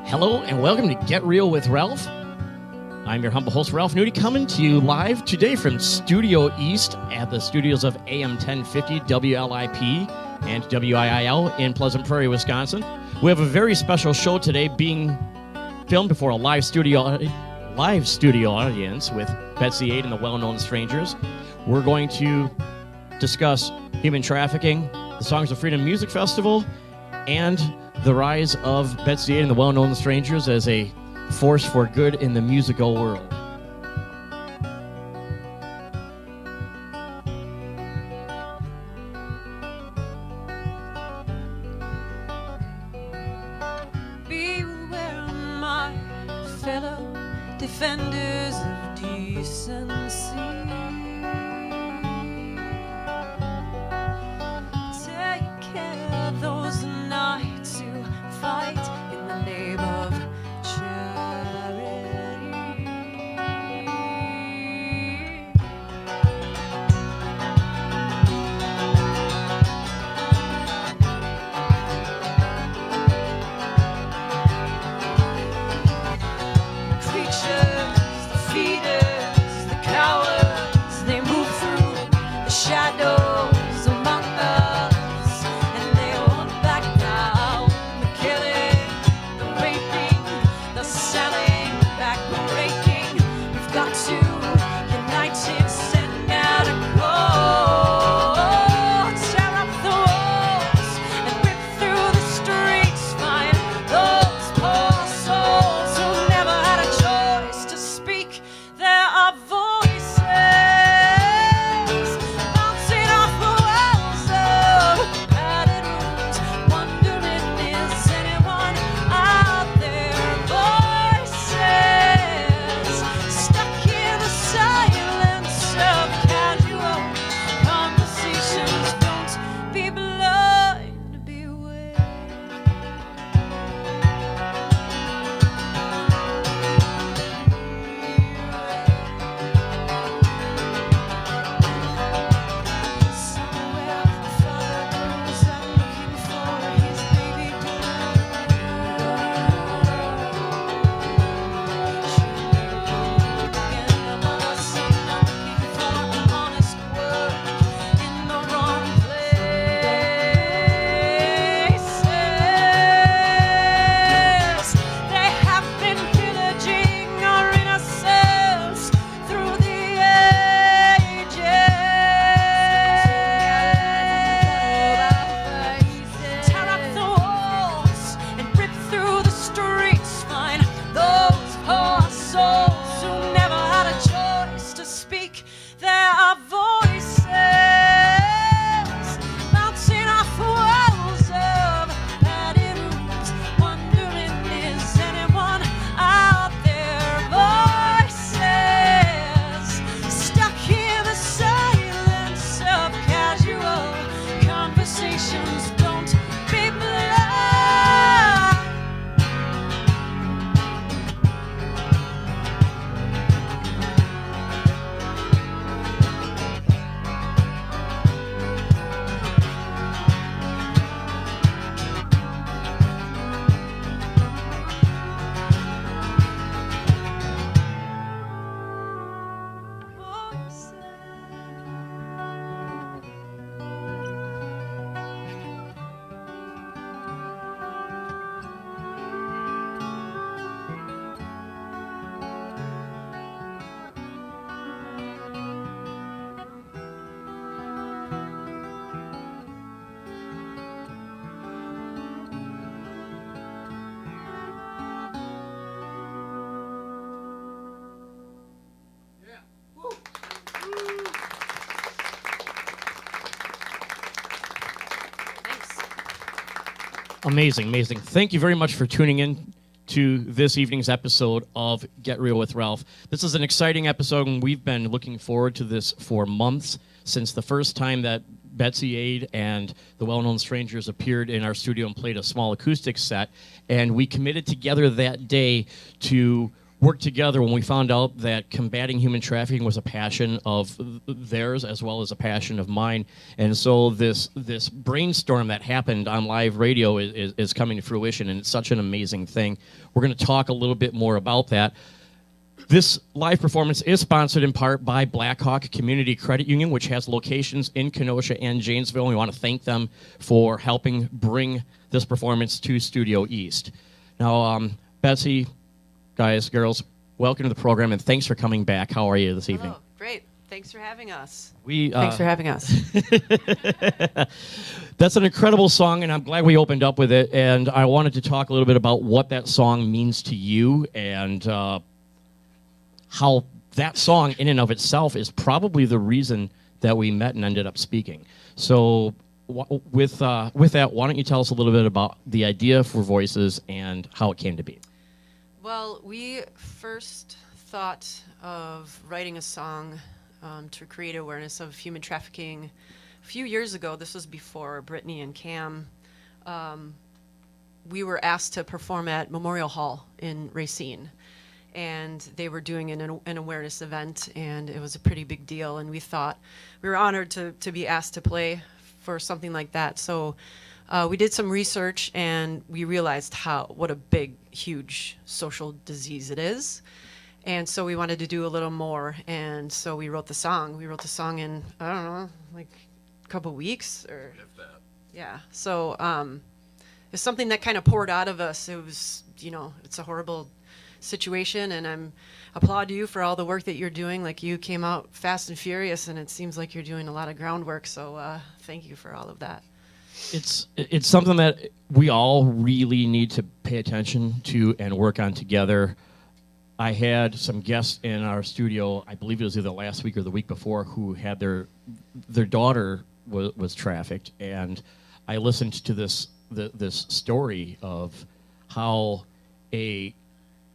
Hello and welcome to Get Real with Ralph. I'm your humble host, Ralph Nudi, coming to you live today from Studio East at the studios of AM 1050 WLIP and WIIL in Pleasant Prairie, Wisconsin. We have a very special show today being filmed before a live studio audience with Betsy 8 and the Well-Known Strangers. We're going to discuss human trafficking, the Songs of Freedom Music Festival, and the rise of Betsy 8 and the Well-Known Strangers as a force for good in the musical world. Beware, my fellow defenders of decency. Take care of those knights who fight in the name of shadows among us, and they won't back down. The killing, the raping, the selling, the back-breaking. We've got to unite and send out a call. Tear up the walls and rip through the streets. Find those poor souls who never had a choice to speak. There are voices Amazing, amazing. Thank you very much for tuning in to this evening's episode of Get Real with Ralph. This is an exciting episode, and we've been looking forward to this for months, since the first time that Betsy 8 and the Well-Known Strangers appeared in our studio and played a small acoustic set. And we committed together that day to worked together when we found out that combating human trafficking was a passion of theirs as well as a passion of mine. And so this brainstorm that happened on live radio is coming to fruition, and it's such an amazing thing. We're going to talk a little bit more about that. This live performance is sponsored in part by Blackhawk Community Credit Union, which has locations in Kenosha and Janesville. We want to thank them for helping bring this performance to Studio East. Now, Betsy, guys, girls, welcome to the program, and thanks for coming back. How are you this evening? Hello. Great. Thanks for having us. Thanks for having us. That's an incredible song, and I'm glad we opened up with it. And I wanted to talk a little bit about what that song means to you and how that song in and of itself is probably the reason that we met and ended up speaking. So with that, why don't you tell us a little bit about the idea for Voices and how it came to be? Well, we first thought of writing a song to create awareness of human trafficking a few years ago. This was before Brittany and Cam. We were asked to perform at Memorial Hall in Racine, and they were doing an awareness event, and it was a pretty big deal, and we thought we were honored to be asked to play for something like that. So we did some research, and we realized what a big, huge social disease it is. And so we wanted to do a little more, and so we wrote the song. We wrote the song in, I don't know, like a couple weeks, or If that. yeah. So it's something that kind of poured out of us. It was, it's a horrible situation, and I applaud you for all the work that you're doing. Like, you came out fast and furious, and it seems like you're doing a lot of groundwork. So thank you for all of that. It's something that we all really need to pay attention to and work on together. I had some guests in our studio, I believe it was either last week or the week before, who had their daughter was trafficked, and I listened to this story of how a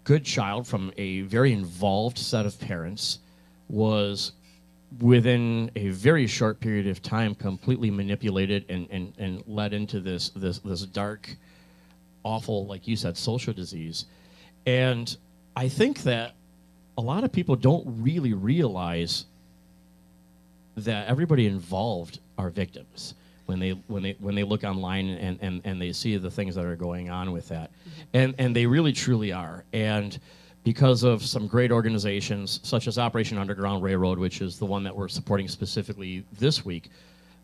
good child from a very involved set of parents was, within a very short period of time, completely manipulated and led into this dark, awful, like you said, social disease. And I think that a lot of people don't really realize that everybody involved are victims when they look online and they see the things that are going on with that. Mm-hmm. And they really truly are. And because of some great organizations such as Operation Underground Railroad, which is the one that we're supporting specifically this week,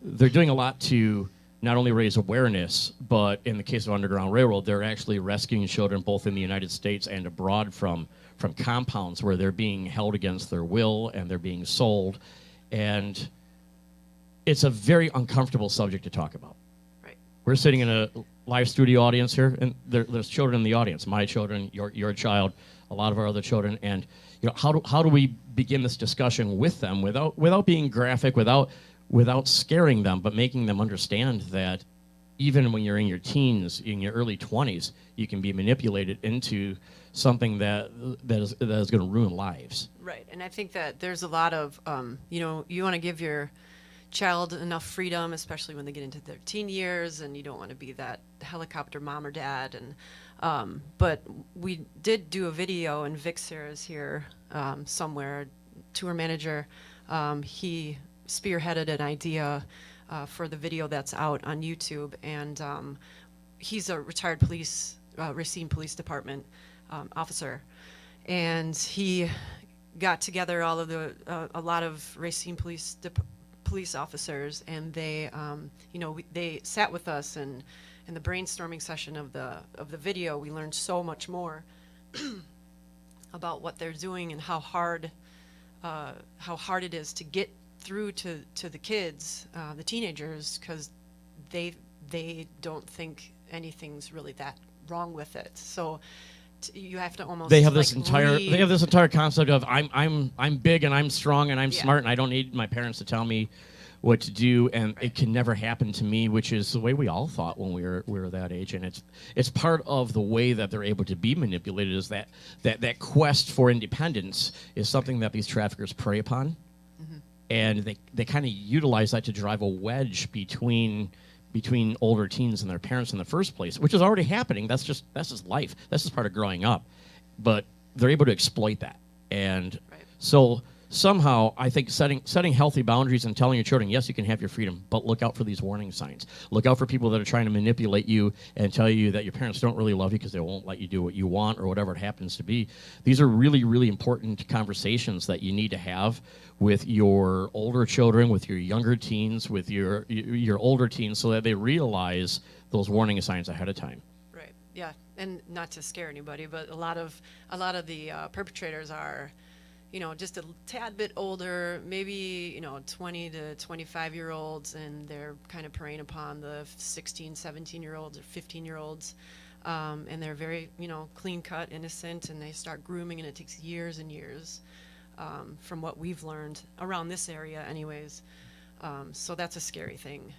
they're doing a lot to not only raise awareness, but in the case of Underground Railroad, they're actually rescuing children both in the United States and abroad from compounds where they're being held against their will and they're being sold. And it's a very uncomfortable subject to talk about. Right. We're sitting in a live studio audience here, and there's children in the audience, my children, your child, a lot of our other children, and how do we begin this discussion with them without being graphic, without scaring them, but making them understand that even when you're in your teens, in your early 20s, you can be manipulated into something that is going to ruin lives. Right, and I think that there's a lot of, you want to give your child enough freedom, especially when they get into their teen years, and you don't want to be that helicopter mom or dad. And but we did do a video, and Vic Sarah's here somewhere, tour manager. He spearheaded an idea for the video that's out on YouTube, and he's a retired Racine Police Department officer, and he got together all of a lot of Racine police officers, and they they sat with us, and in the brainstorming session of the video, we learned so much more about what they're doing and how hard it is to get through to the kids, the teenagers, because they don't think anything's really that wrong with it. So you have to almost they have this entire concept of I'm big and I'm strong and I'm smart and I don't need my parents to tell me what to do, and it can never happen to me, which is the way we all thought when we were that age. And it's part of the way that they're able to be manipulated, is that quest for independence is something that these traffickers prey upon. Mm-hmm. And they kind of utilize that to drive a wedge between older teens and their parents in the first place, which is already happening. That's just life. That's just part of growing up. But they're able to exploit that. And Right. so somehow I think setting healthy boundaries and telling your children, yes, you can have your freedom, but look out for these warning signs. Look out for people that are trying to manipulate you and tell you that your parents don't really love you because they won't let you do what you want or whatever it happens to be. These are really, really important conversations that you need to have with your older children, with your younger teens, with your older teens, so that they realize those warning signs ahead of time. Right. Yeah. And not to scare anybody, but a lot of the perpetrators are, just a tad bit older, maybe, 20 to 25-year-olds, and they're kind of preying upon the 16, 17-year-olds or 15-year-olds. And they're very, clean cut, innocent, and they start grooming, and it takes years and years, from what we've learned around this area anyways. So that's a scary thing.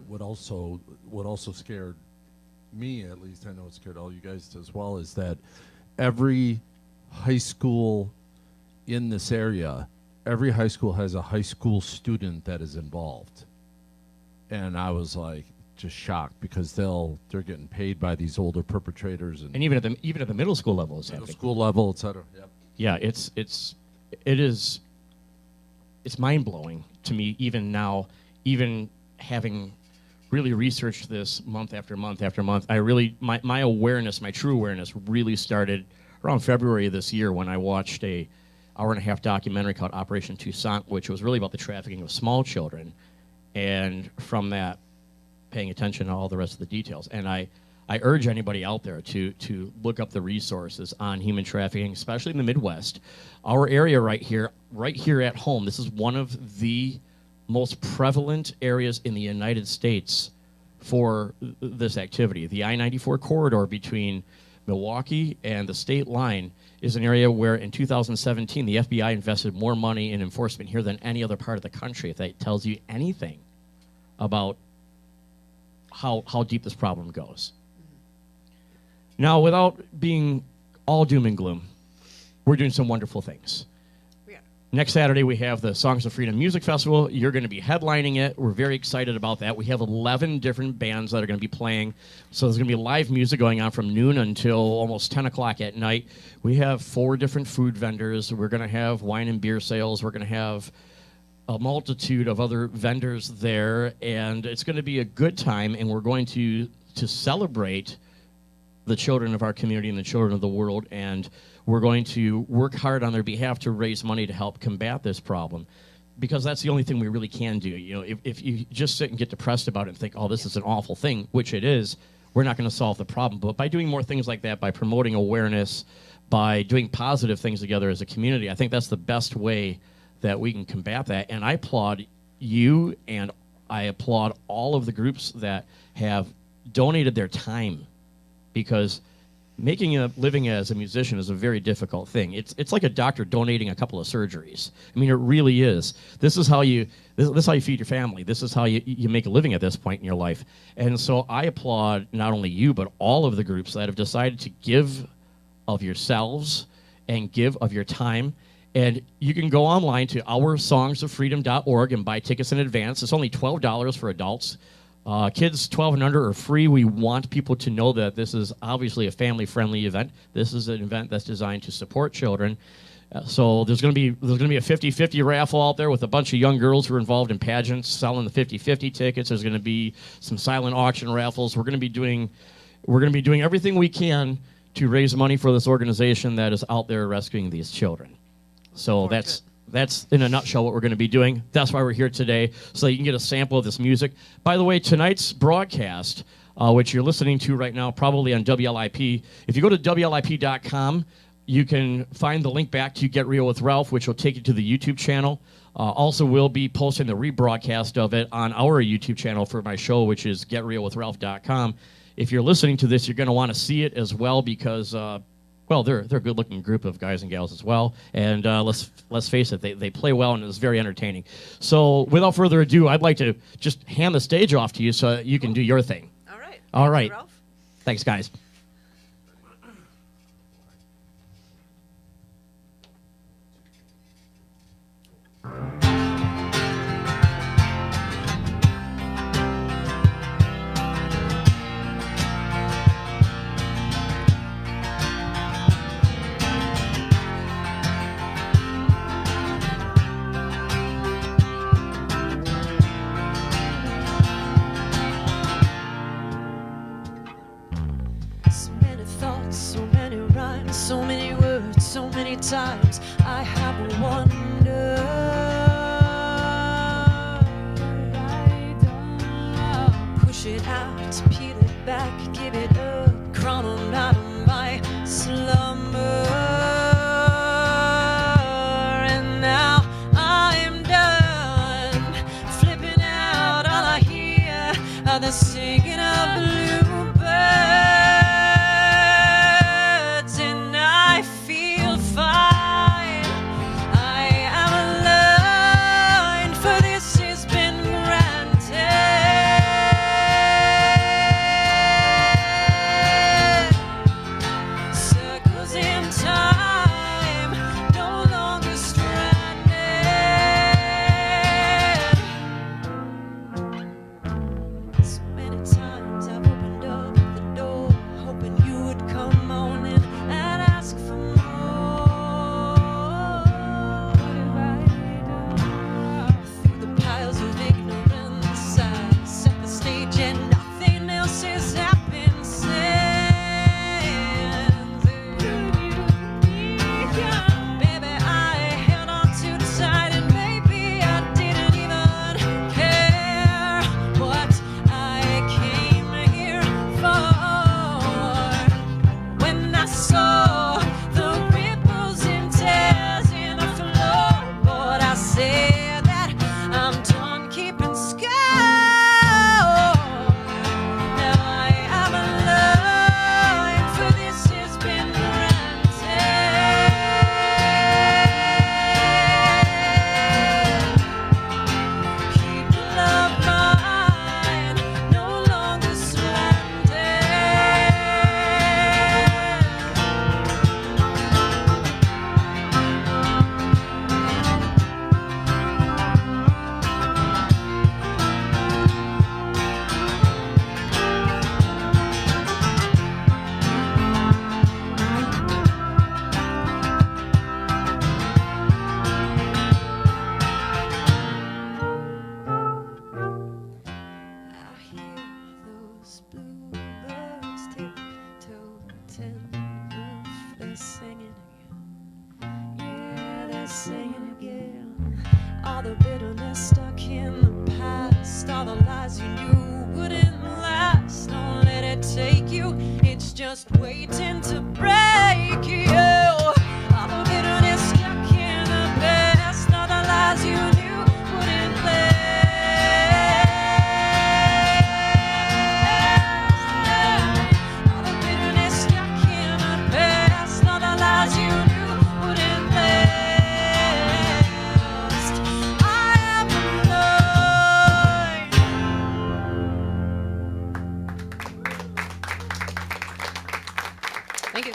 What also scared me, at least I know it scared all you guys as well, is that every high school in this area, every high school has a high school student that is involved. And I was like just shocked because they're getting paid by these older perpetrators, and And even at the middle school level, it's middle happening. school level, et cetera. Yep. Yeah, it's mind-blowing to me even now, even having really researched this month after month after month. My awareness, my true awareness, really started around February of this year when I watched a hour-and-a-half documentary called Operation Toussaint, which was really about the trafficking of small children, and from that, paying attention to all the rest of the details. And I urge anybody out there to look up the resources on human trafficking, especially in the Midwest. Our area right here at home, this is one of the most prevalent areas in the United States for this activity. The I-94 corridor between Milwaukee and the state line is an area where in 2017 the FBI invested more money in enforcement here than any other part of the country, if that tells you anything about how deep this problem goes. Now, without being all doom and gloom, we're doing some wonderful things. Yeah. Next Saturday, we have the Songs of Freedom Music Festival. You're going to be headlining it. We're very excited about that. We have 11 different bands that are going to be playing. So there's going to be live music going on from noon until almost 10 o'clock at night. We have 4 different food vendors. We're going to have wine and beer sales. We're going to have a multitude of other vendors there. And it's going to be a good time, and we're going to celebrate the children of our community and the children of the world, and we're going to work hard on their behalf to raise money to help combat this problem, because that's the only thing we really can do. If you just sit and get depressed about it and think, oh, this is an awful thing, which it is, we're not going to solve the problem. But by doing more things like that, by promoting awareness, by doing positive things together as a community, I think that's the best way that we can combat that. And I applaud you, and I applaud all of the groups that have donated their time, because making a living as a musician is a very difficult thing. It's like a doctor donating a couple of surgeries. I mean, it really is. This is how you feed your family. This is how you make a living at this point in your life. And so I applaud not only you, but all of the groups that have decided to give of yourselves and give of your time. And you can go online to oursongsofreedom.org and buy tickets in advance. It's only $12 for adults. Kids 12 and under are free. We want people to know that this is obviously a family-friendly event. This is an event that's designed to support children. So there's going to be a 50-50 raffle out there with a bunch of young girls who are involved in pageants selling the 50-50 tickets. There's going to be some silent auction raffles. We're going to be doing everything we can to raise money for this organization that is out there rescuing these children. So that's in a nutshell what we're going to be doing. That's why we're here today, so you can get a sample of this music. By the way, tonight's broadcast, which you're listening to right now, probably on WLIP, if you go to WLIP.com, you can find the link back to Get Real with Ralph, which will take you to the YouTube channel. Also, we'll be posting the rebroadcast of it on our YouTube channel for my show, which is GetRealWithRalph.com. If you're listening to this, you're going to want to see it as well, because well, they're a good-looking group of guys and gals as well, and let's face it, they play well, and it's very entertaining. So, without further ado, I'd like to just hand the stage off to you so you can do your thing. All right. All Thank right. you, Ralph. Thanks, guys. many thoughts, so many rhymes, so many words, so many times I have wondered. Push it out, peel it back, give it up, crawl on out of my slumber. And now I'm done flipping out. All I hear are the singing of bluebirds, and I feel fine. I am aligned, for this has been granted. Circles in time, no longer stranded. So many times I've opened up the door, hoping you would come on in and ask for more. Through the piles of ignorance, I set the stage and nothing else has happened since. Baby, I held on too tight, and maybe I didn't even care what I came here for. When I saw the ripples and tears in the floorboard, I said that I'm done keeping score. Now I am alive, for this has been granted. Keep love mine, no longer stranded. I hear those bluebirds tiptoe tenderly singing again. Yeah, they're singing again. All the bitterness stuck in the past, all the lies you knew wouldn't last. Don't let it take you, it's just waiting to break you. All the bitterness stuck in the past, all the lies you knew wouldn't last. All the bitterness stuck in the past, all the lies you knew wouldn't last. I am alive. Thank you.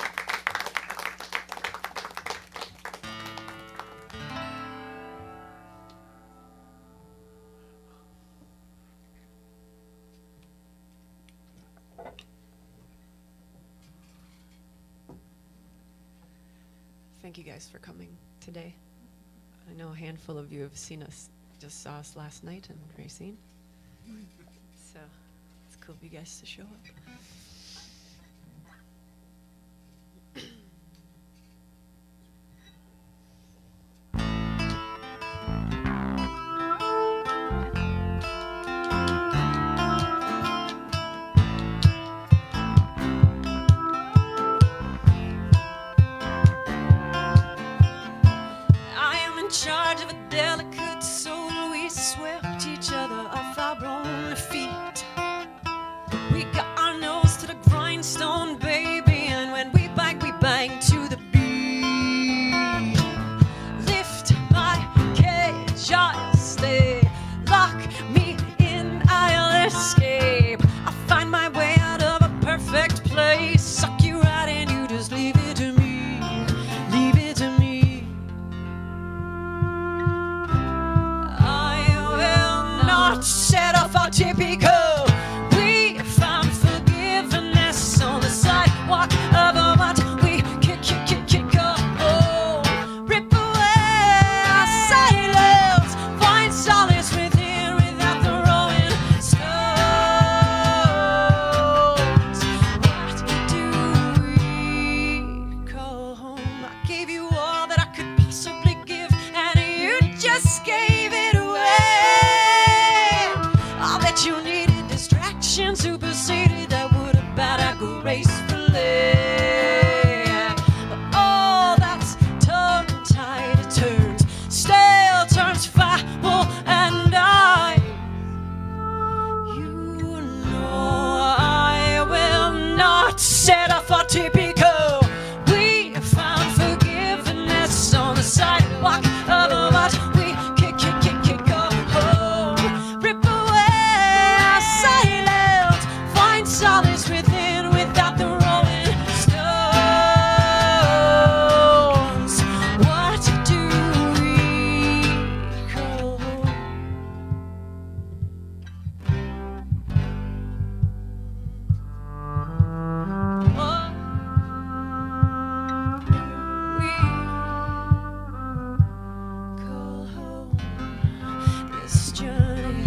Thank you guys for coming today. I know a handful of you have just saw us last night in Racine. So it's cool of you guys to show up. I am in charge of a delicate soul. We swept each other off our own feet. We got our nose to the grindstone, baby, and when we bang to the beat. Lift my cage, I'll stay. Lock me in, I'll escape. I'll find my way out of a perfect place. Suck you right and you just leave it to me. Leave it to me. I will not settle for typical. We found forgiveness on the sidewalk of what we kick up. Oh, rip away our silence. Find solace within without throwing stones. What do gracefully. All that's tongue-tied turns stale, turns foul, and you know I will not settle for typical. We found forgiveness on the sidewalk of what we kick home. Rip away our silence, find solace within without the rolling stones. What do we call home? What we call home? This journey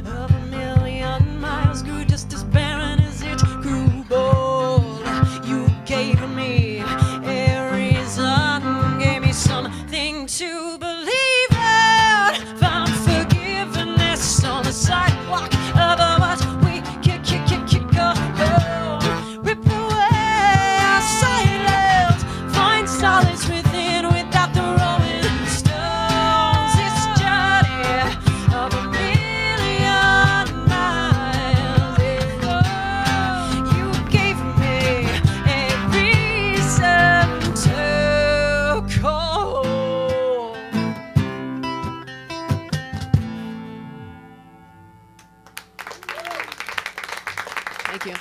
of a million miles grew just as barren as it grew bold. You gave me a reason, gave me something to believe in. Found forgiveness on the sidewalk of what we kick home. Rip away our silence, find solace within without the rolling stones. This journey of a million miles. You gave me a reason to call. Thank you.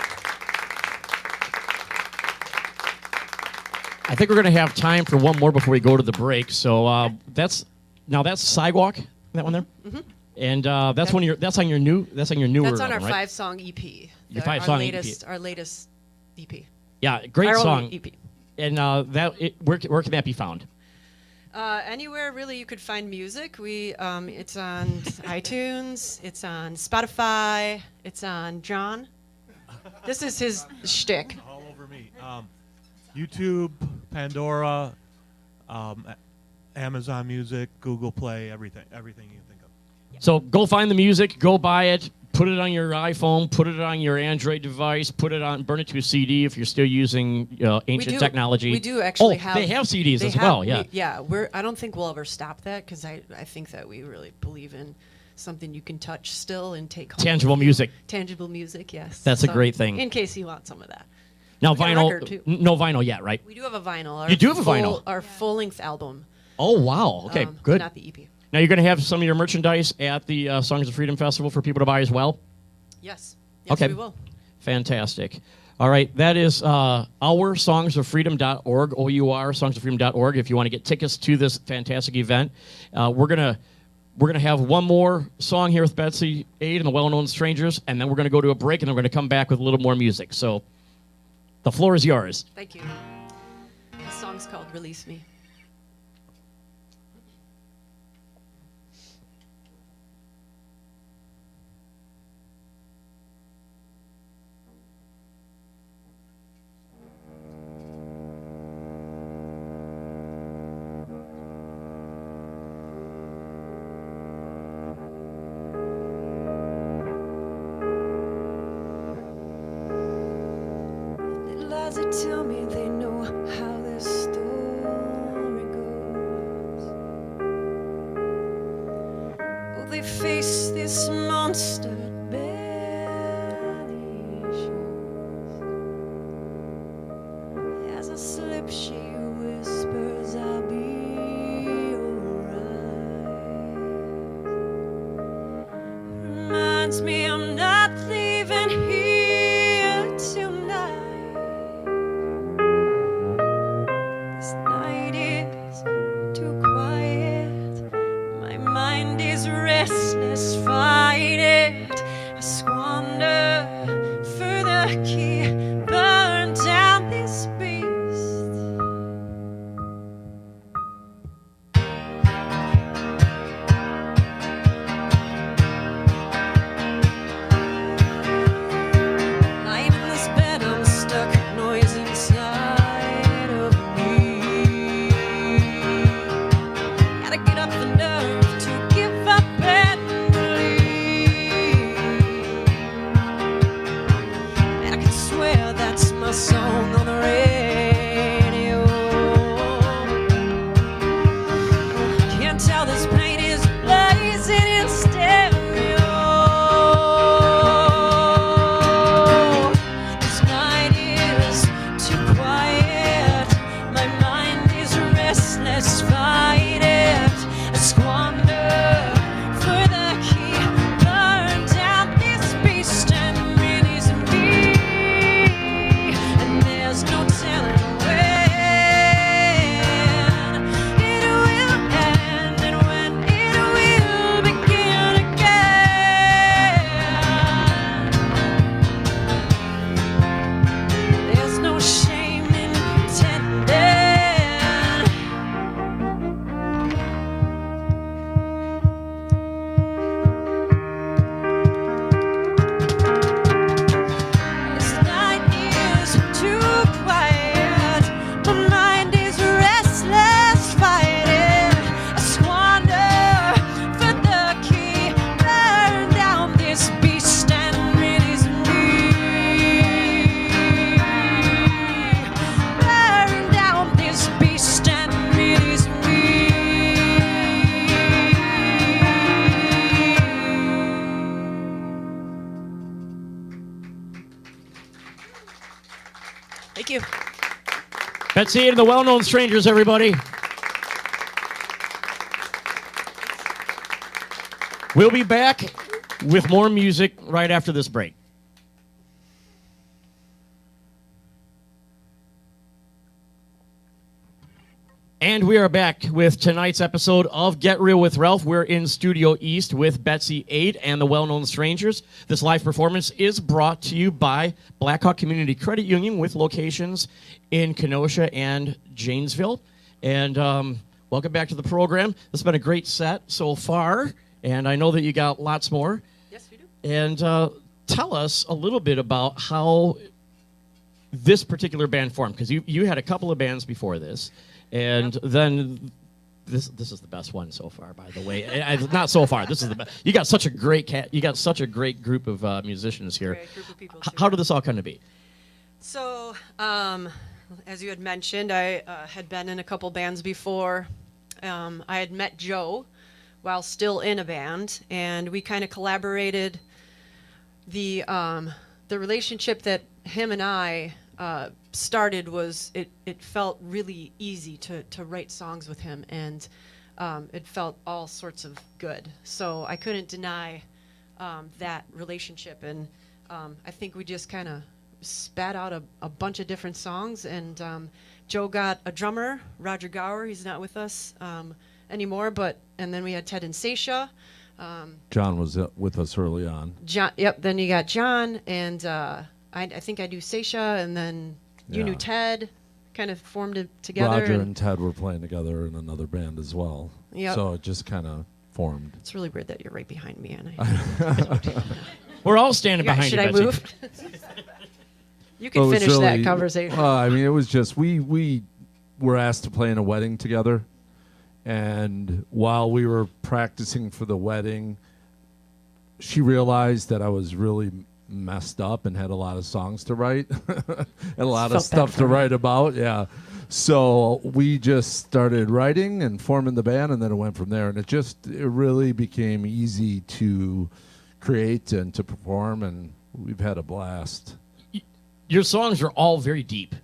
I think we're going to have time for one more before we go to the break. So that's Sidewalk, that one there, and that's on your newer. That's on our album, right? 5-song EP. Your 5-song EP. Our latest EP. Yeah, great Our song. only EP. And where can that be found? Anywhere really you could find music. It's on iTunes. It's on Spotify. It's on John. This is his shtick. All over me. YouTube, Pandora, Amazon Music, Google Play, everything you can think of. So go find the music, go buy it, put it on your iPhone, put it on your Android device, burn it to a CD if you're still using ancient technology. We do actually have. They have CDs as well. Yeah. I don't think we'll ever stop that because I think that we really believe in something you can touch still and take home. Tangible music. Tangible music, yes. That's a great thing. In case you want some of that. Now We got a vinyl. record, too. No vinyl yet, right? We do have a vinyl. You do have a vinyl? Our full-length album. Oh wow. Okay, but good. Not the EP. Now you're going to have some of your merchandise at the Songs of Freedom Festival for people to buy as well. Yes. Yes, Okay. we will. Fantastic. All right, that is OurSongsOfFreedom.org, OUR, SongsOfFreedom.org, if you want to get tickets to this fantastic event. We're gonna have one more song here with Betsy Aid and the Well-Known Strangers, and then we're going to go to a break, and then we're going to come back with a little more music. So the floor is yours. Thank you. The song's called Release Me. Little lies that tell me they know how this story goes. Oh, they face this monster it barely shows. As I slip, she whispers, I'll be alright. Reminds me I'm not leaving here tonight. This night is too quiet. My mind is restless, fight it. I squander further key, burn down this beast. you. Betsy and the Well-Known Strangers, everybody. We'll be back with more music right after this break. And we are back with tonight's episode of Get Real with Ralph. We're in Studio East with Betsy 8 and the Well-Known Strangers. This live performance is brought to you by Blackhawk Community Credit Union with locations in Kenosha and Janesville. And welcome back to the program. This has been a great set so far, and I know that you got lots more. Yes, we do. And tell us a little bit about how this particular band formed, because you had a couple of bands before this. And then this is the best one so far, by the way. Not so far. This is the best. You got such a great group of musicians here. Great group of people, How did this all come to be? So, as you had mentioned, I had been in a couple bands before. I had met Joe while still in a band, and we kind of collaborated. The relationship that him and I started was it felt really easy to write songs with him, and it felt all sorts of good. So I couldn't deny that relationship, and I think we just kind of spat out a bunch of different songs, and Joe got a drummer, Roger Gower. He's not with us anymore, and then we had Ted and Seisha. John was with us early on. John, yep. Then you got John, and I think I knew Seisha, and then you knew Ted. Kind of formed it together. Roger and Ted were playing together in another band as well. Yep. So it just kind of formed. It's really weird that you're right behind me, and We're all standing behind should you, I Betsy. move? You can finish that conversation. I mean, it was just we were asked to play in a wedding together, and while we were practicing for the wedding, she realized that I was really messed up and had a lot of songs to write and a lot of stuff to write about. Yeah. So we just started writing and forming the band, and then it went from there. And it really became easy to create and to perform, and we've had a blast. Your songs are all very deep.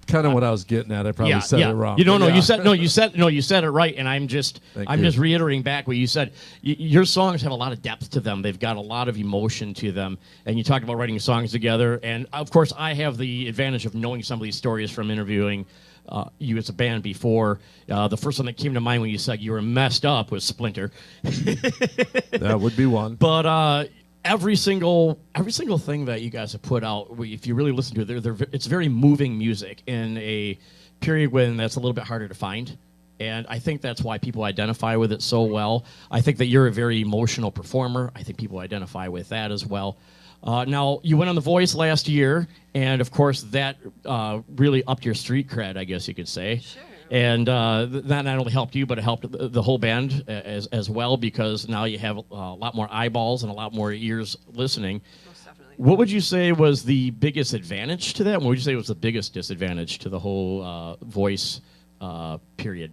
Kind of what I was getting at. I probably said it wrong. You said it right, and I'm just reiterating back what you said. Your songs have a lot of depth to them. They've got a lot of emotion to them. And you talked about writing songs together. And of course, I have the advantage of knowing some of these stories from interviewing you as a band before. The first one that came to mind when you said you were messed up was Splinter. That would be one. But every single thing that you guys have put out, if you really listen to it, it's very moving music in a period when that's a little bit harder to find. And I think that's why people identify with it so well. I think that you're a very emotional performer. I think people identify with that as well. Now, you went on The Voice last year, and of course that really upped your street cred, I guess you could say. Sure. And that not only helped you, but it helped the whole band as well, because now you have a lot more eyeballs and a lot more ears listening. Most definitely. What would you say was the biggest advantage to that? And what would you say was the biggest disadvantage to the whole Voice period?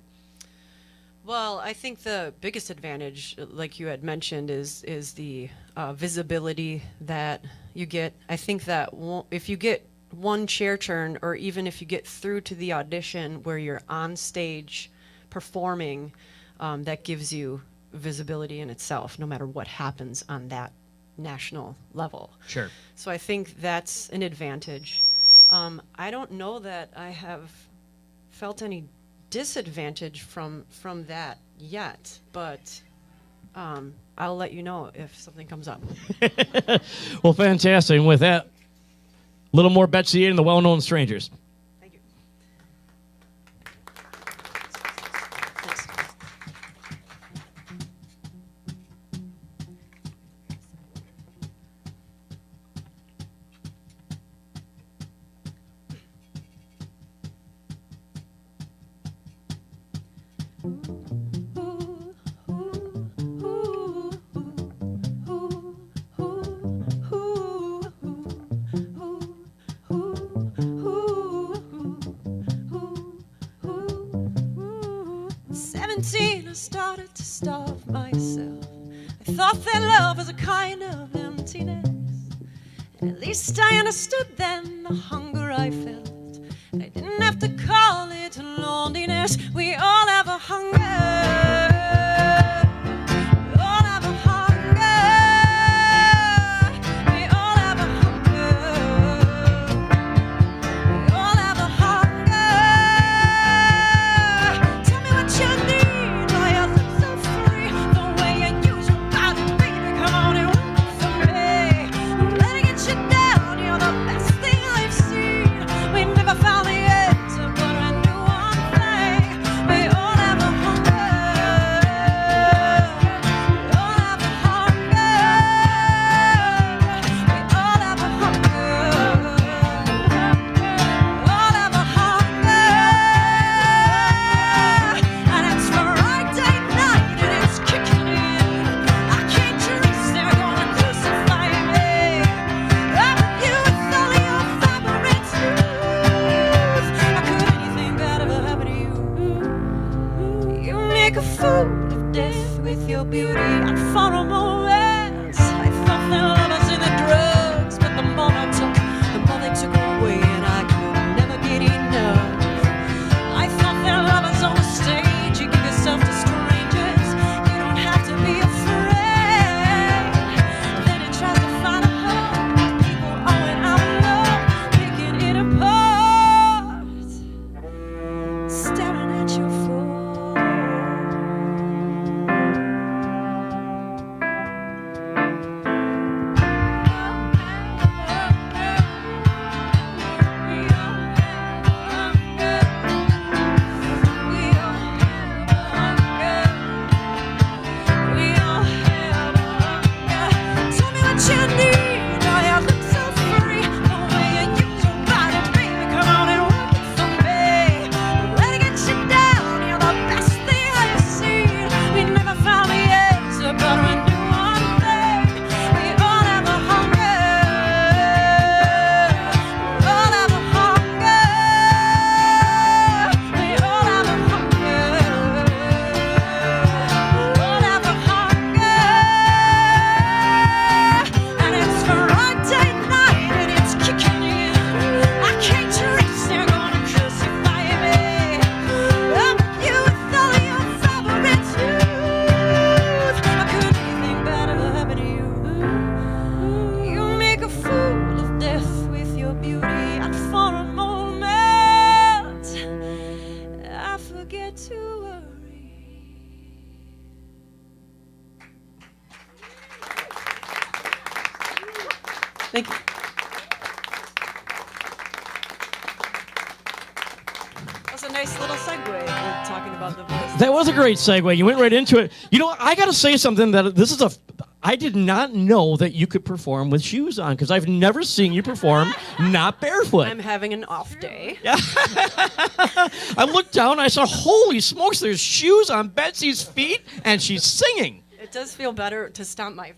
Well, I think the biggest advantage, like you had mentioned, is the visibility that you get. I think that if you get one chair turn, or even if you get through to the audition where you're on stage performing, that gives you visibility in itself, no matter what happens on that national level. Sure. So I think that's an advantage. I don't know that I have felt any disadvantage from that yet, but I'll let you know if something comes up. Well, fantastic. And with that, a little more Betsy and the Well-Known Strangers. Thank you. I started to starve myself. I thought that love was a kind of emptiness. And at least I understood then the hunger I felt fool of death with your beauty. And for a moment, I thought that lovers in the drugs, but the more I took, the more they took away, and I could never get enough. I thought that lovers on the stage, you give yourself to strangers, you don't have to be afraid. Then it tries to find a home, people owing out love, picking it apart, staring at your phone. Thank you. That's a nice little segue. We're talking about the voice. That was a great segue. You went right into it. You know what? I got to say something that this is a. I did not know that you could perform with shoes on because I've never seen you perform not barefoot. I'm having an off day. Yeah. I looked down. I saw, holy smokes! There's shoes on Betsy's feet, and she's singing. It does feel better to stomp my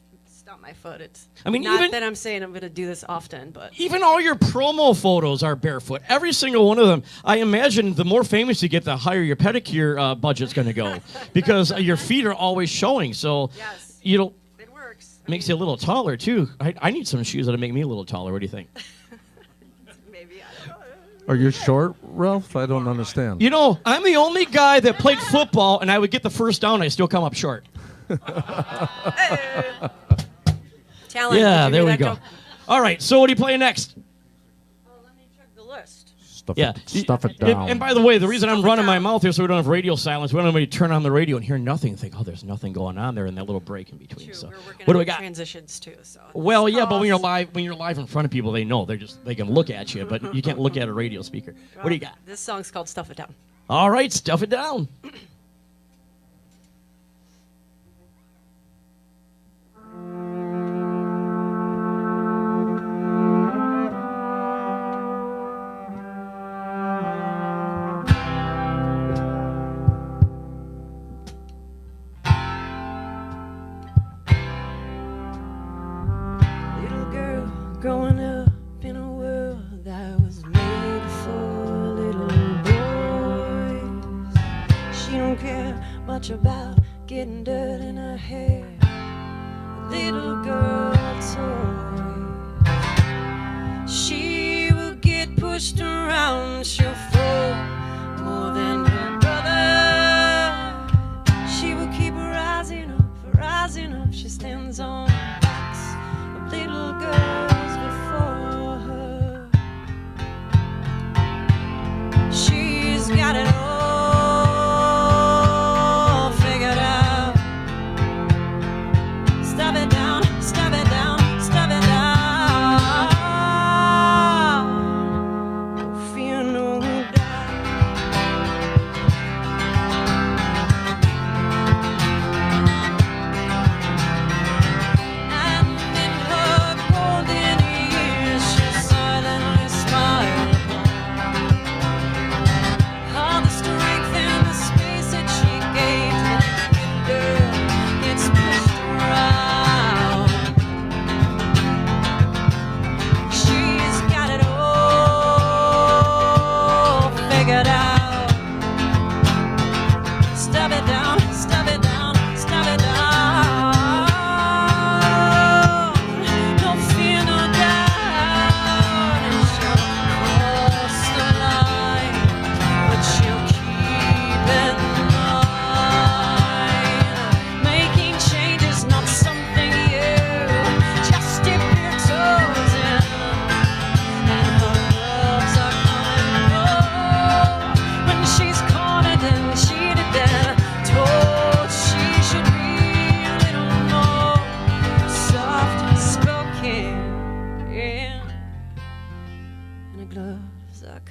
foot. It's I mean, not even- that I'm saying I'm going to do this often, but Even all your promo photos are barefoot. Every single one of them. I imagine the more famous you get, the higher your pedicure budget's going to go because your feet are always showing. So, yes, you know, it works. makes you a little taller too. I need some shoes that'll make me a little taller. What do you think? Maybe I don't know. Are you short, Ralph? I don't understand. You know, I'm the only guy that played football, and I would get the first down. I still come up short. Talent. Yeah, Did you there hear we that go. All right, so what are you playing next? Oh, let me check the list. Stuff it And, down. and by the way, the reason I'm Stuff it running my down. mouth here so we don't have radio silence, we don't have anybody turn on the radio and hear nothing and think, oh, there's nothing going on there in that little break in between. True, So, we're working what do on we got? transitions too. So. Well, yeah, but when you're live. live in front of people, they know they can look at you, but you can't look at a radio speaker. What do you got? This song's called "Stuff It Down." All right, stuff it down. Little girl growing up in a world that was made for little boys. She don't care much about getting dirt in her hair. Little girl toys. She will get pushed around. She'll fall more than her brother. She will keep rising up, rising up. She stands on backs of little girls before her. She's got it all figured out. Stop it down, stop it down, stop it down. Don't fear no doubt. And in her golden years, she silently smiled upon all the strength and the space that she gave to the girl gets pushed around. She's got it all figured out. Stop it down, stop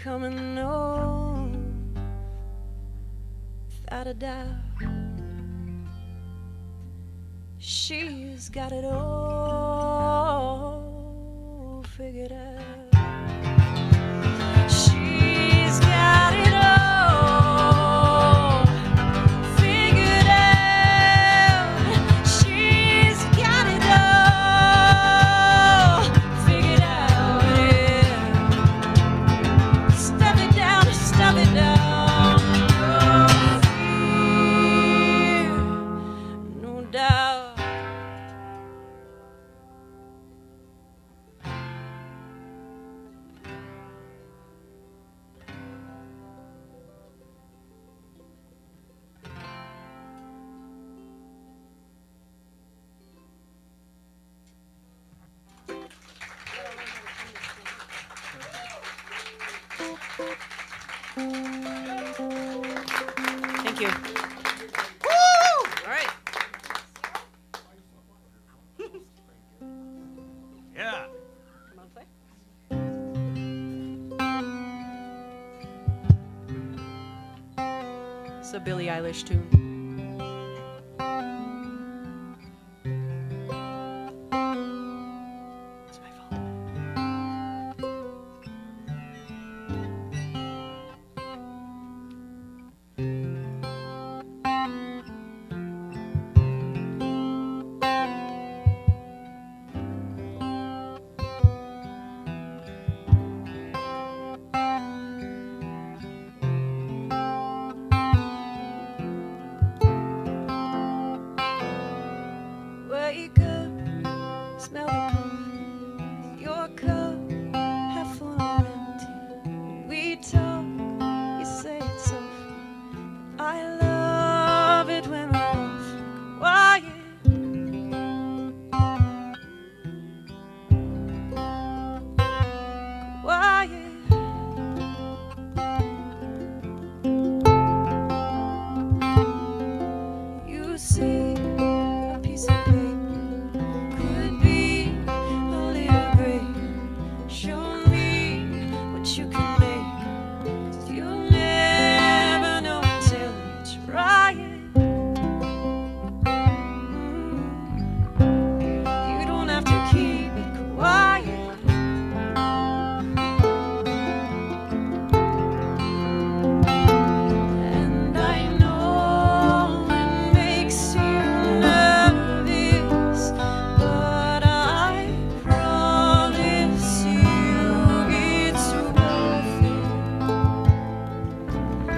coming home without a doubt. She's got it all figured out. She's got it all figured out. She's got it all figured out. Yeah. Stuff it down, stuff it down. No fear, no doubt. Thank you. Woo! All right. Yeah. Come on, play. It's a Billie Eilish tune. It's my fault. Wake up, smell the coffee. Your cup, half full or empty. We talk, you say it softly. I love it when we're awfully quiet. Quiet. You see a piece of paper, could be a little greater. Show me what you can make, 'cause you'll never know until you try it. You don't have to keep it quiet. And I know it makes you nervous, but I promise you it's worth it.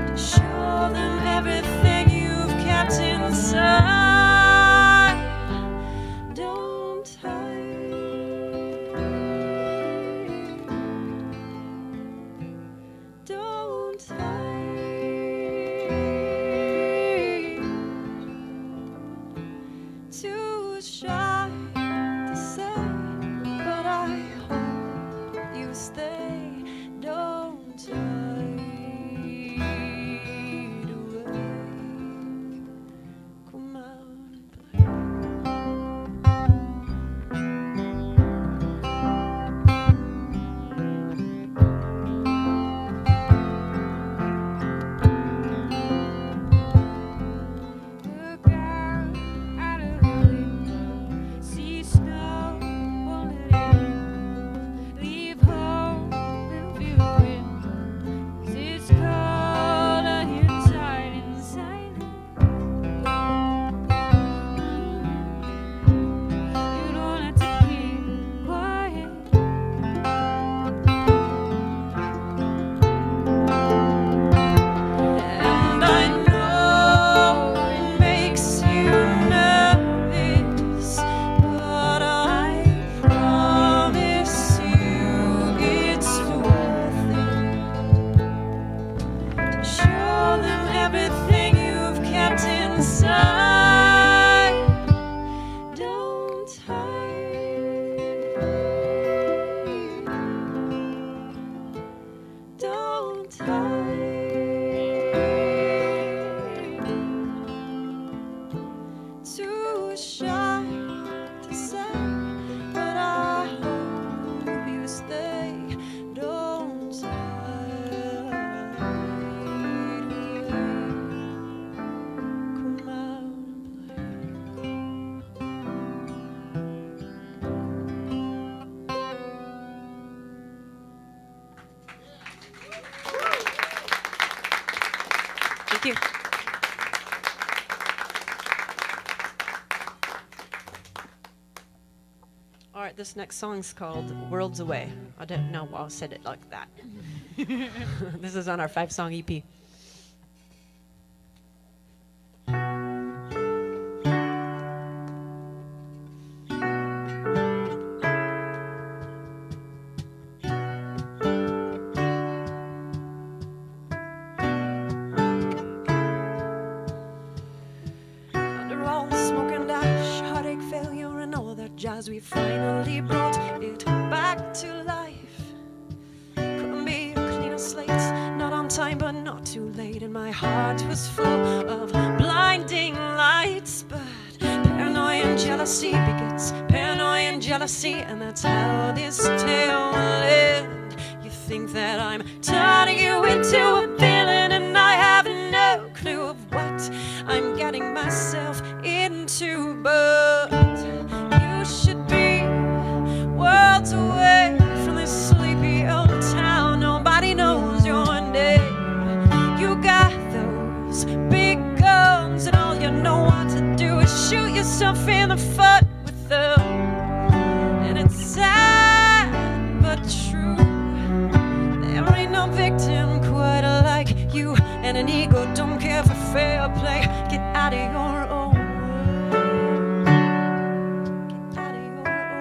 To show them everything you've kept inside. Don't hide. Don't hide. Too shy to say, but I hope you stay. Don't hide away. Come out and play. Look out of the window, see snow, won't let it in. Leave home and feel the wind, 'cause it's cold inside, inside. You don't have to keep it quiet. And I know it makes you nervous, but I promise you it's worth it. To show them everything you've kept inside. Don't hide. Don't hide. Too shy to say, but I hope you stay. Don't hide. Thank you. All right, this next song's called Worlds Away. I don't know why I said it like that. This is on our 5-song EP. Under all the smoke and ash, heartache, failure, and all that jazz, we finally brought it back to life. Couldn't be a cleaner slate, not on time but not too late, and my heart was full of blinding lights. But paranoia and jealousy begets paranoia and jealousy, and that's how this tale will end. You think that I'm turning you into a villain, and I have no clue of what I'm getting myself into, but you should be worlds away from this sleepy old town. Nobody knows your name. You got those big guns, and all you know what to do is shoot yourself in the foot with them. And it's sad but true. There ain't no victim quite like you, and an ego don't care for fair play. Get out of your own way. Get out of your own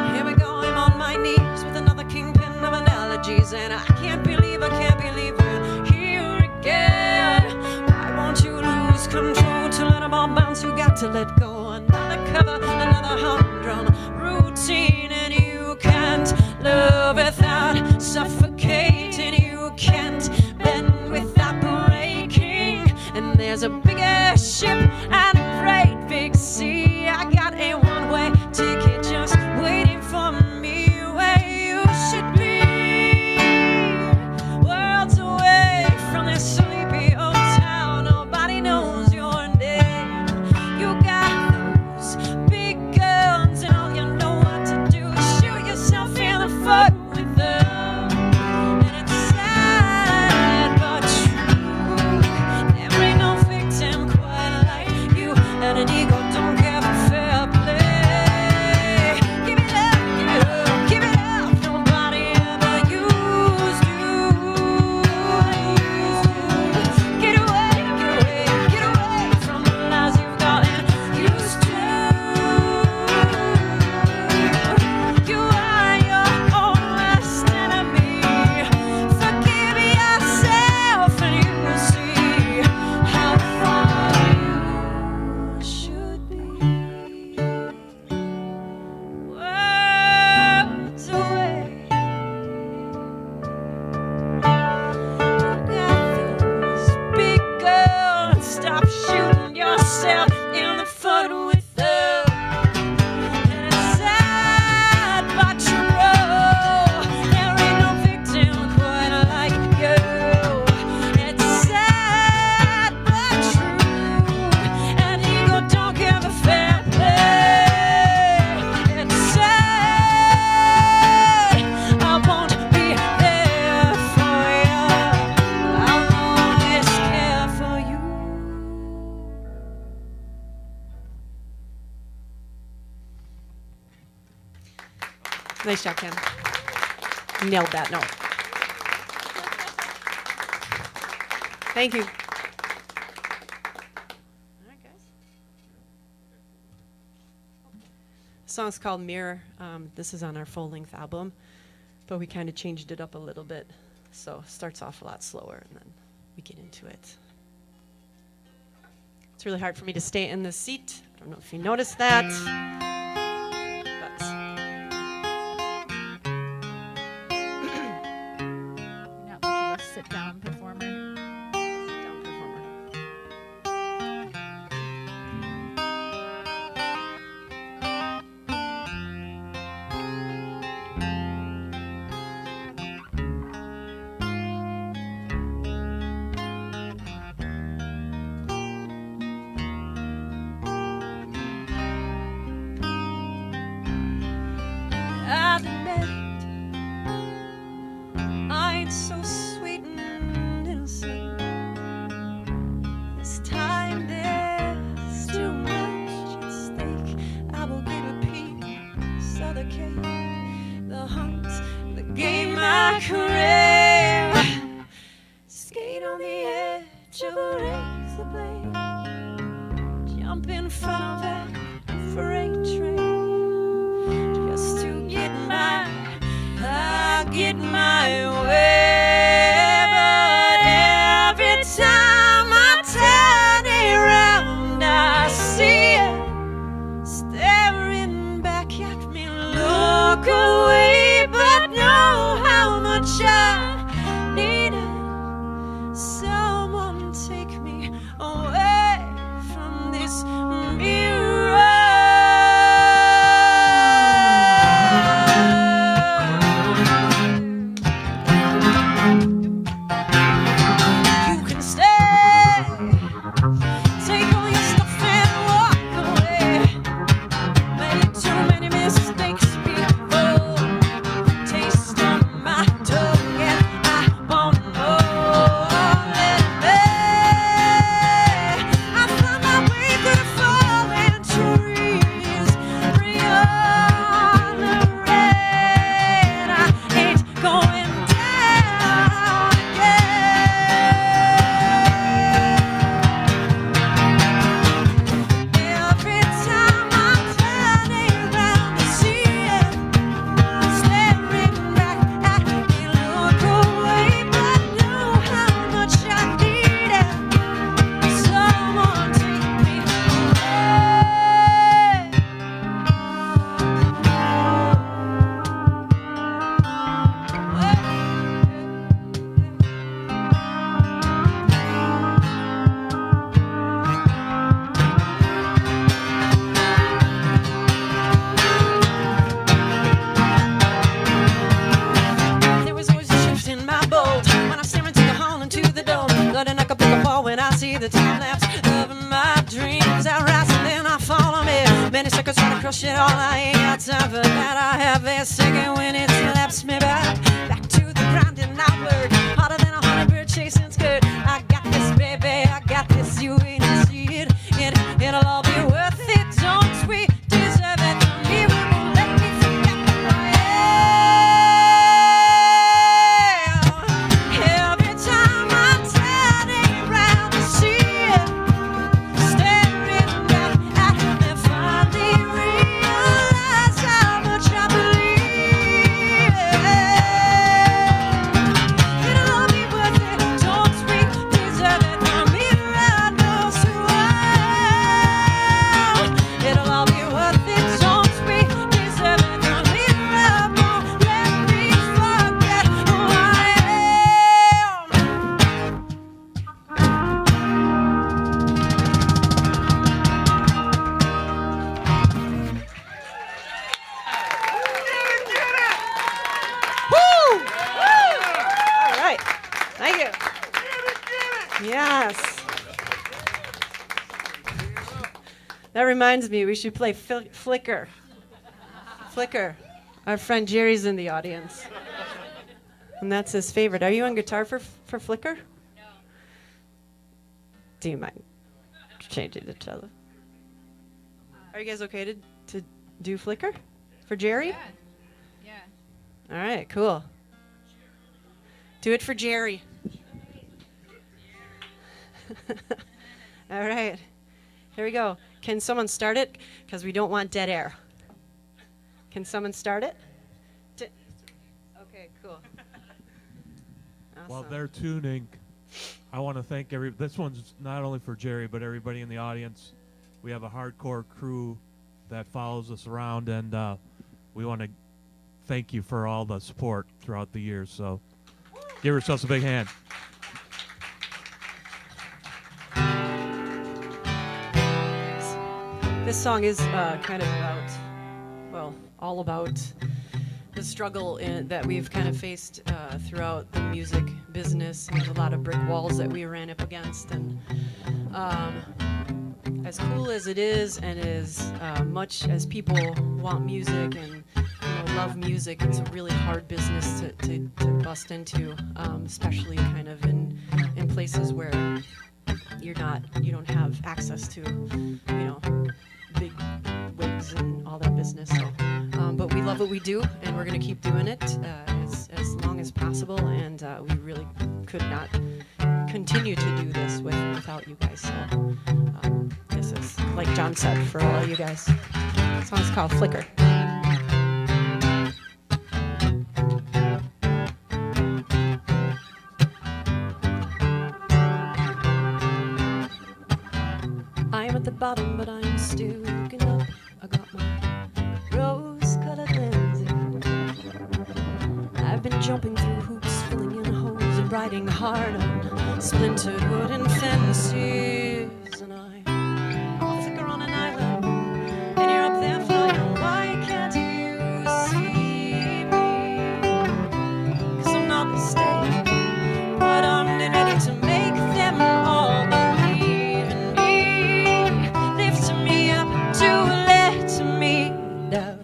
way. Here we go, I'm on my knees with another kingpin of analogies, and I can't believe we're here again. Why won't you lose control to let them all bounce? You got to let go. Another cover, another humdrum routine, and you can't live without suffocating. You can't bend without breaking. And there's a big ass ship and a great big sea. I got a one-way ticket just waiting for me. Where you should be, worlds away from this sleepy old town. Nobody knows your name. You got those big guns, and all you know what to do is shoot yourself in the foot with them. And it's sad but true. There ain't no victim quite like you, and an ego don't care for fair play. Give it up, give it up, give it up. Nobody ever used you. Get away, get away, get away from the lies you've gotten used to. You are your own worst enemy. Forgive yourself, and you will see how far you should be. Worlds away. You got those big guns. Stop shooting yourself in the foot with them. And it's sad but true. There ain't no victim quite like you. It's sad but true. And ego don't care for fair play. It's sad. I won't be there for you. I'll always care for you. Nice job, Ken. Nailed that note. Thank you. All right, guys. The song's called Mirror. This is on our full-length album, but we kind of changed it up a little bit. So it starts off a lot slower, and then we get into it. It's really hard for me to stay in the seat. I don't know if you noticed that. But Not much of a sit-down performer. down performer. the game I crave. Skate on the edge of a razor blade, jump in front of that freight train, just to get my way. But every time I turn around, I see it staring back at me. Look away, but know how much I needed someone take me away from this mirror. You can stay, take all your stuff and walk away. Made too many mistakes before. Taste on my tongue and I want more. Let me. I found my way through the fallen trees, beyond the rain. I ain't going down again. Every time I'm turning around to see it staring back at me, look away, but know how much I need it. Someone take me There was always a shift in my boat when I stare into the hall and to the door. Letting like a pick a fall when I see the time lapse of my dreams. I rise and then I fall on me. Many seconds trying to crush it all. I ain't got time for that. I have a second when it slaps me back to the ground and outward. Harder than a hummingbird chasing skirt. I got this, baby. I got this. You ain't see it. It'll all be worth it. Don't we deserve it? The mirror won't let me forget who I am. Every time I'm turning around to see it staring back at me, finally realize how much I believe it'll all be worth it. Don't we deserve it? The mirror knows who I am. It'll all be worth it. Don't we deserve it? The mirror won't let me forget who I Woo! All right. Thank you. Yes. That reminds me, we should play Flicker. Flicker. Our friend Jerry's in the audience. And that's his favorite. Are you on guitar for Flicker? No. Do you mind changing the cello? Are you guys okay to do Flicker for Jerry? Yeah. All right, cool. Do it for Jerry. All right. Here we go. Can someone start it? Because we don't want dead air. Can someone start it? Okay, cool. While Awesome. they're tuning, I want to thank this one's not only for Jerry, but everybody in the audience. We have a hardcore crew that follows us around, and we want to thank you for all the support throughout the years. So give yourselves a big hand. This song is kind of about, well, all about the struggle that we've kind of faced throughout the music business. There's a lot of brick walls that we ran up against, and as cool as it is, and as much as people want music and love music, it's a really hard business to bust into, especially kind of in places where you don't have access to, big wigs and all that business. So, but we love what we do, and we're gonna keep doing it. As could not continue to do this without you guys. So this is, like John said, for all you guys. The song's called Flicker. I'm at the bottom, but I'm still looking up. I got my rose-colored lenses. I've been jumping through hoops, filling in holes, and riding hard on splintered wooden fences. And I'm a flicker on an island, and you're up there flying. Why can't you see me? 'Cause I'm not steady, but I'm ready to make them all believe in me. Lift me up to let me down.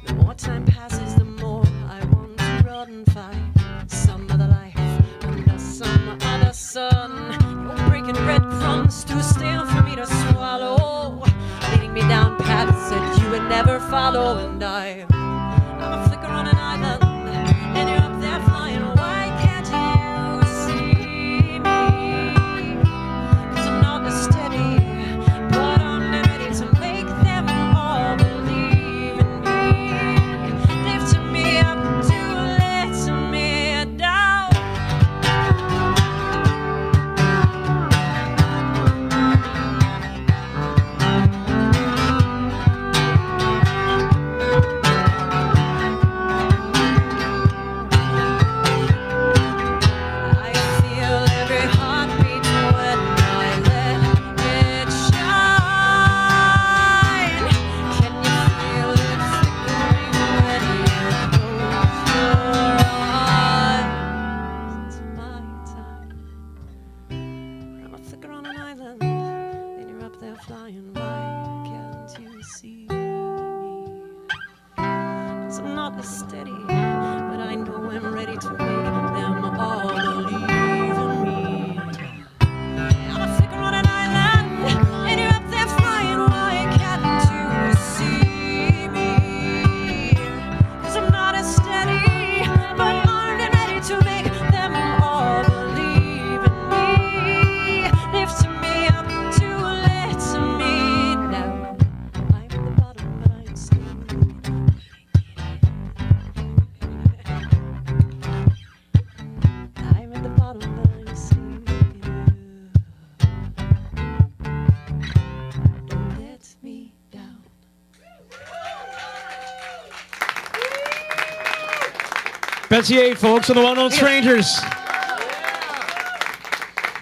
The more time passes, the more I want to run and find some other life under some other sun. You're breaking breadcrumbs too stale for me to swallow, leading me down paths that you would never follow. And I'm a flicker on an island, and you're up there flying. Why can't you see me? 'Cause I'm not as steady, but I'm ready to make them all believe in me. Lift me up to let me down. I feel every heartbeat when I let it shine. Can you feel it flickering when you close your eyes? It's my time. I'm a flicker on an island, and you're up there flying. Why can't you see me? 'Cause I'm not as steady, but I know I'm ready to make them all believe in me. I'm a flicker on an island, and you're up there flying. Why can't you see me? 'Cause I'm not as steady, but I'm ready to make them all believe in me. Lift me up to let me down. I'm at the bottom, but I'm still I'm at the bottom, but I'm still don't let me down. Betsy 8, folks, and the well-known strangers.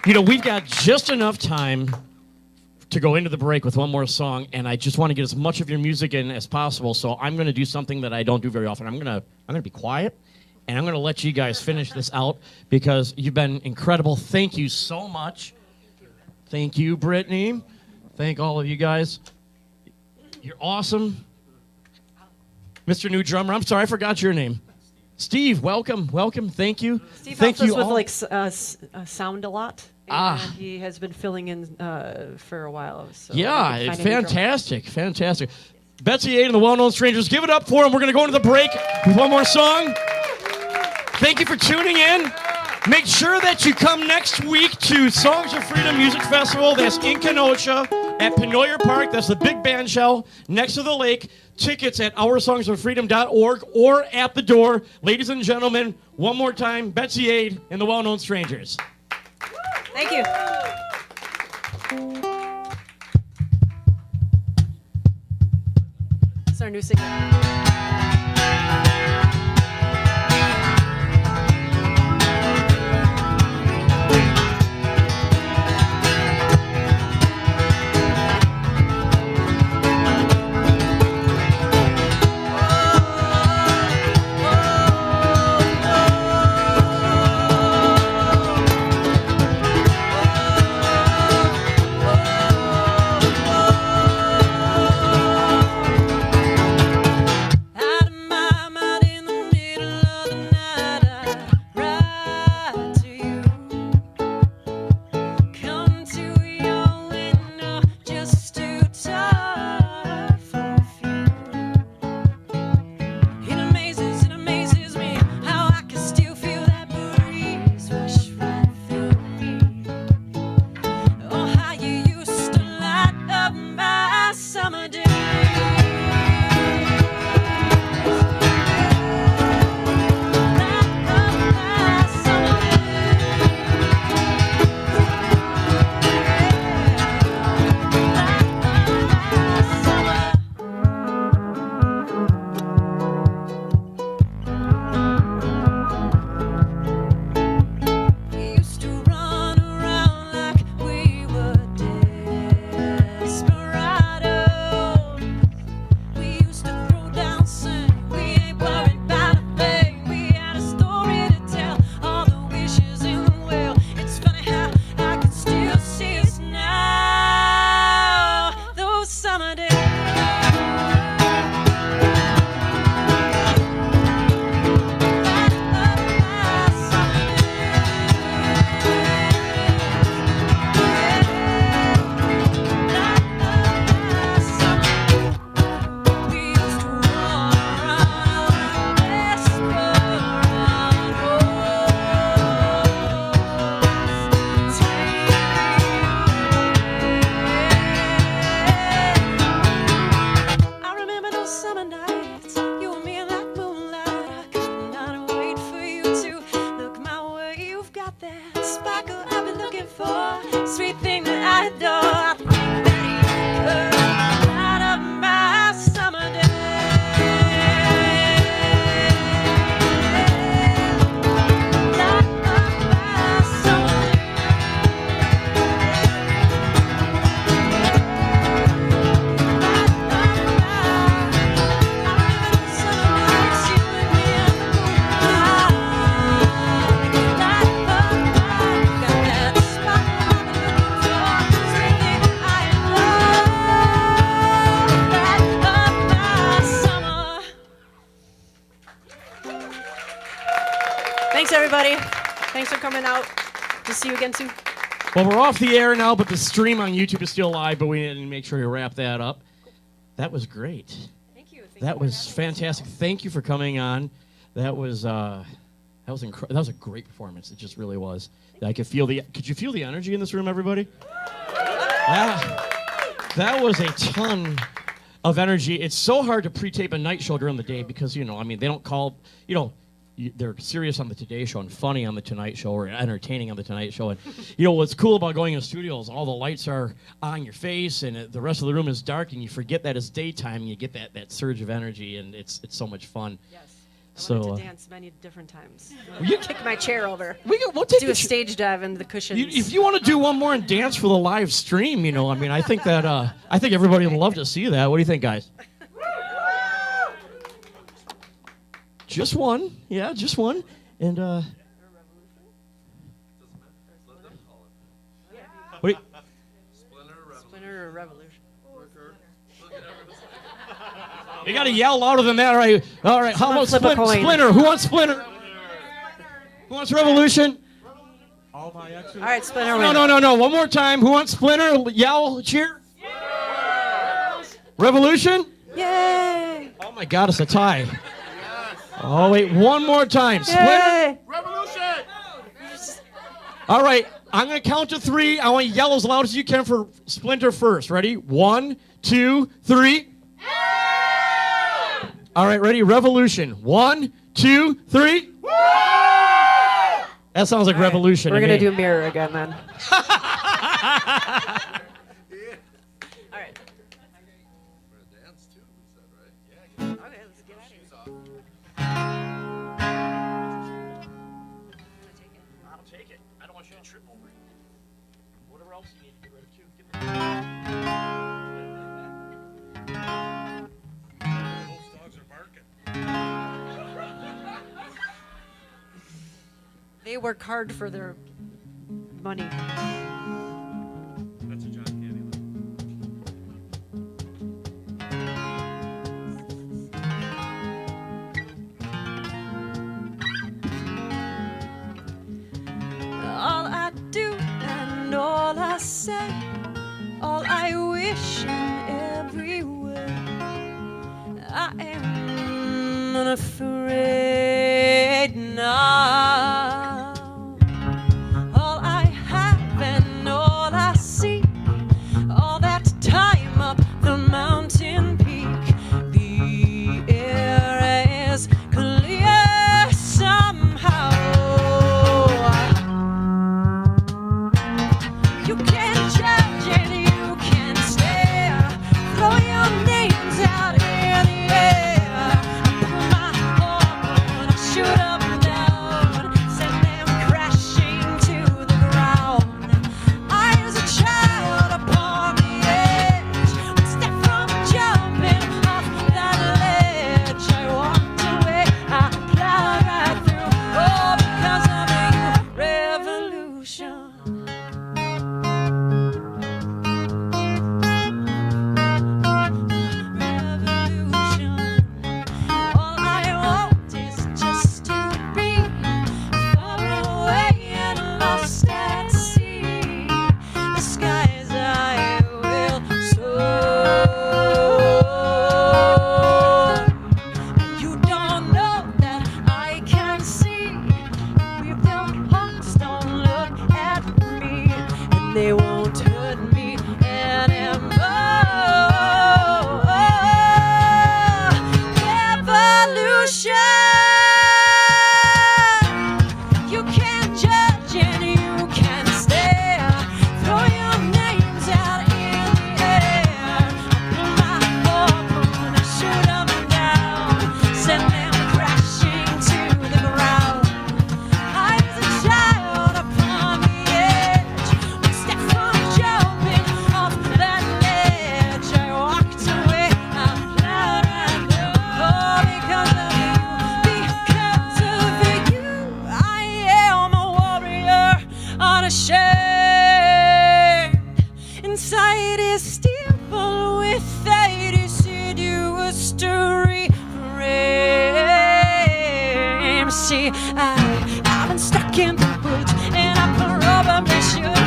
You know, we've got just enough time to go into the break with one more song, and I just want to get as much of your music in as possible. So I'm going to do something that I don't do very often. I'm going to be quiet, and I'm going to let you guys finish this out because you've been incredible. Thank you so much. Thank you, Brittany. Thank all of you guys. You're awesome. Mr. New Drummer, I'm sorry, I forgot your name. Steve, welcome. Thank you. Steve Thank helps you us all. with sound a lot. And he has been filling in for a while. So Yeah, we can find a new drummer. fantastic. Betsy 8 and the well-known strangers. Give it up for them. We're going to go into the break with one more song. Thank you for tuning in. Make sure that you come next week to Songs of Freedom Music Festival. That's in Kenosha at Penoyer Park. That's the big band shell next to the lake. Tickets at oursongsoffreedom.org or at the door. Ladies and gentlemen, one more time, Betsy 8 and the well-known strangers. Thank you. It's our new singer. Out of my mind Thanks for coming out. To see you again soon. Well, we're off the air now, but the stream on YouTube is still live, but we need to make sure to wrap that up. That was great. Thank you. That was fantastic. Thank you for coming on. That was that was a great performance. It just really was. I could feel could you feel the energy in this room, everybody? That was a ton of energy. It's so hard to pre-tape a night show during the day because, they don't call, they're serious on the Today Show and funny on the Tonight Show or entertaining on the Tonight Show. And, what's cool about going in the studio is all the lights are on your face and the rest of the room is dark and you forget that it's daytime and you get that surge of energy and it's so much fun. Yes. I So, wanted to dance many different times. you- Kick my chair over. We'll take Do a stage dive into the cushions. if you want to do one more and dance for the live stream, I think that I think everybody would love to see that. What do you think, guys? Just one, yeah, just one, and wait, Splinter or Revolution? you got to yell louder than that, right? All right, how about flip a coin. Splinter? Who wants Splinter? Who wants Revolution? All my exes. All right, Splinter. No. One more time. Who wants Splinter? Yell, cheer. Revolution? Yay! Oh my God, it's a tie. Oh wait, one more time. Splinter. Yay! All right, I'm gonna count to 3. I want you to yell as loud as you can for Splinter first. Ready? 1, 2, 3. All right, ready? Revolution. 1, 2, 3. That sounds like Revolution. We're to gonna me. do mirror again then. All right. Okay, let's get out of here. I'll take it. I don't want you to trip over it. Whatever else you need to get rid of too. Those dogs are barking. They work hard for their money. That's a John Candy. All I do and all I say, all I wish in every way, I am unafraid now. All I have and all I see, all that time up the mountain peak, the air is clear somehow. You can judge and you can stare. Throw your names out in the air. Pull my horn, shoot up and down, send them crashing to the ground. I was a child upon the edge, one step from jumping off that ledge. I walked away, I plowed right through, all because of a revolution. Revolution. All I want is just to be far away and lost at sea. The skies I will soar. You don't know that I can see. We've built hearts, don't look at me, and they won't hurt me anymore. Revolution. You can judge and you can stare. Throw your names out in the air. Pull my horn, shoot 'em down, send them crashing to the ground. I was a child upon the edge, one step from jumping off that ledge. I walked away, I plowed right through, all because of you, because of you. I am a warrior, unashamed. Inside is steel, but with a deciduous tree frame. See, I've been stuck in the bush permission.